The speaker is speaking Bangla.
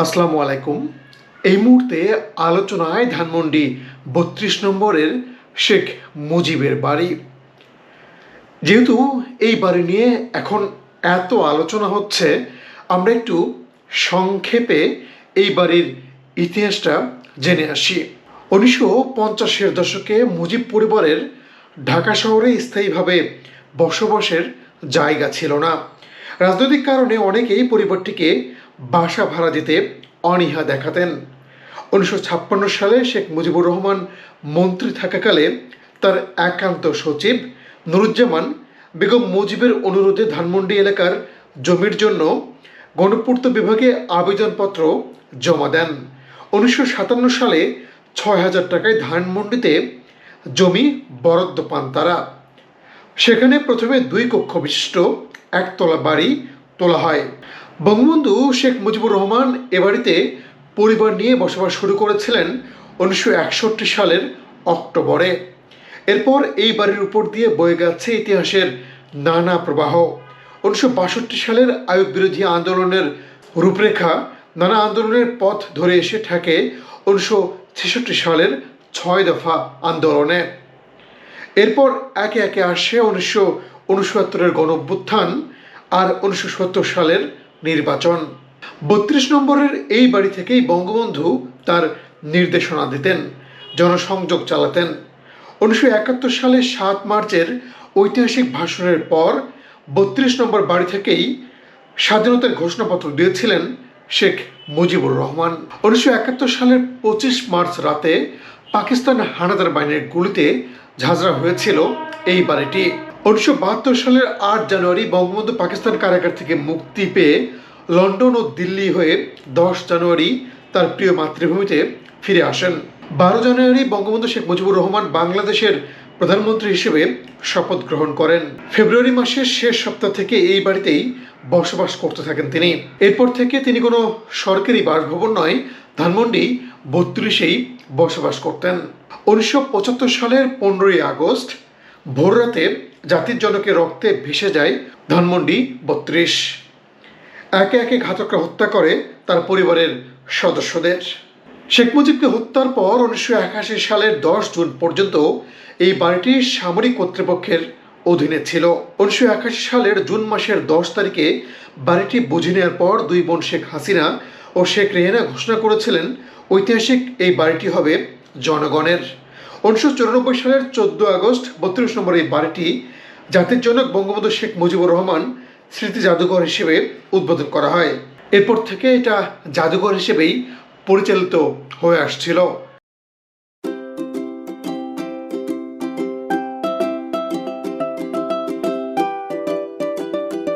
আসসালামু আলাইকুম। এই মুহূর্তে আলোচনায় ধানমন্ডি ৩২ নম্বরের শেখ মুজিবের বাড়ি। যেহেতু এই বাড়ি নিয়ে এখন এত আলোচনা হচ্ছে, আমরা একটু সংক্ষেপে এই বাড়ির ইতিহাসটা জেনে আসি। ১৯৫০-এর দশকে মুজিব পরিবারের ঢাকা শহরে স্থায়ীভাবে বসবাসের জায়গা ছিল না। রাজনৈতিক কারণে অনেকেই পরিবারটিকে বাসা ভাড়া দিতে অনীহা দেখাতেন। ১৯৫৬ সালে শেখ মুজিবুর রহমান মন্ত্রী থাকাকালে তার একান্ত সচিব নুরুজ্জামান বেগম মুজিবের অনুরোধে ধানমন্ডি এলাকার জমির জন্য গণপূর্ত বিভাগে আবেদনপত্র জমা দেন। ১৯৫৭ সালে ৬,০০০ টাকায় ধানমন্ডিতে জমি বরাদ্দ পান তারা। সেখানে প্রথমে ২ কক্ষ বিশিষ্ট একতলা বাড়ি তোলা হয়। বঙ্গবন্ধু শেখ মুজিবুর রহমান এ বাড়িতে পরিবার নিয়ে বসবাস শুরু করেছিলেন ১৯৬১ সালের অক্টোবরে। এরপর এই বাড়ির উপর দিয়ে বয়ে গেছে ইতিহাসের নানা প্রবাহ। ১৯৬২ সালের আইয়ুব বিরোধী আন্দোলনের রূপরেখা নানা আন্দোলনের পথ ধরে এসে ঠেকে ১৯৬৬ সালের ৬ দফা আন্দোলনে। এরপর একে একে আসে ১৯৬৯-এর গণঅভ্যুত্থান আর ১৯৭০ সালের নির্বাচন। ৩২ নম্বরের এই বাড়ি থেকেই বঙ্গবন্ধু তার নির্দেশনা দিতেন, জনসংযোগ চালাতেন। ১৯৭১ সালের ৭ মার্চের ঐতিহাসিক ভাষণের পর ৩২ নম্বর বাড়ি থেকেই স্বাধীনতার ঘোষণাপত্র দিয়েছিলেন শেখ মুজিবুর রহমান। ১৯৭১ সালের ২৫ মার্চ রাতে পাকিস্তান হানাদার বাহিনীর গুলিতে ঝাঁঝরা হয়েছিল এই বাড়িটি। ১৯৭২ সালের ৮ জানুয়ারি বঙ্গবন্ধু পাকিস্তান কারাগার থেকে মুক্তি পেয়ে লন্ডন ও দিল্লি হয়ে ১০ জানুয়ারি তার প্রিয় মাতৃভূমিতে ফিরে আসেন। ১২ জানুয়ারি বঙ্গবন্ধু শেখ মুজিবুর রহমান বাংলাদেশের প্রধানমন্ত্রী হিসেবে শপথ গ্রহণ করেন। ফেব্রুয়ারি মাসের শেষ সপ্তাহ থেকে এই বাড়িতেই বসবাস করতে থাকেন তিনি। এরপর থেকে তিনি কোনো সরকারি বাসভবন নয়, ধানমন্ডি ৩২-এই বসবাস করতেন। ১৯৭৫ সালের ১৫ই আগস্ট ভোররাতে জাতির জনকের রক্তে ভেসে যায় ধানমন্ডি ৩২। একে একে ঘাতকরা হত্যা করে তার পরিবারের সদস্যদের। শেখ মুজিবকে হত্যার পর ১৯৮১ সালের ১০ জুন পর্যন্ত এই বাড়িটি সামরিক কর্তৃপক্ষের অধীনে ছিল। ১৯৮১ সালের জুন মাসের ১০ তারিখে বাড়িটি বুঝে নেওয়ার পর দুই বোন শেখ হাসিনা ও শেখ রেহানা ঘোষণা করেছিলেন ঐতিহাসিক এই বাড়িটি হবে জনগণের। ১৯৯৪ সালের ১৪ আগস্ট ৩২ নম্বর এই বাড়িটি জাতির জনক বঙ্গবন্ধু শেখ মুজিবুর রহমান স্মৃতি জাদুঘর হিসেবে উদ্বোধন করা হয়। এরপর থেকে এটা জাদুঘর হিসেবেই পরিচালিত হয়ে আসছিল।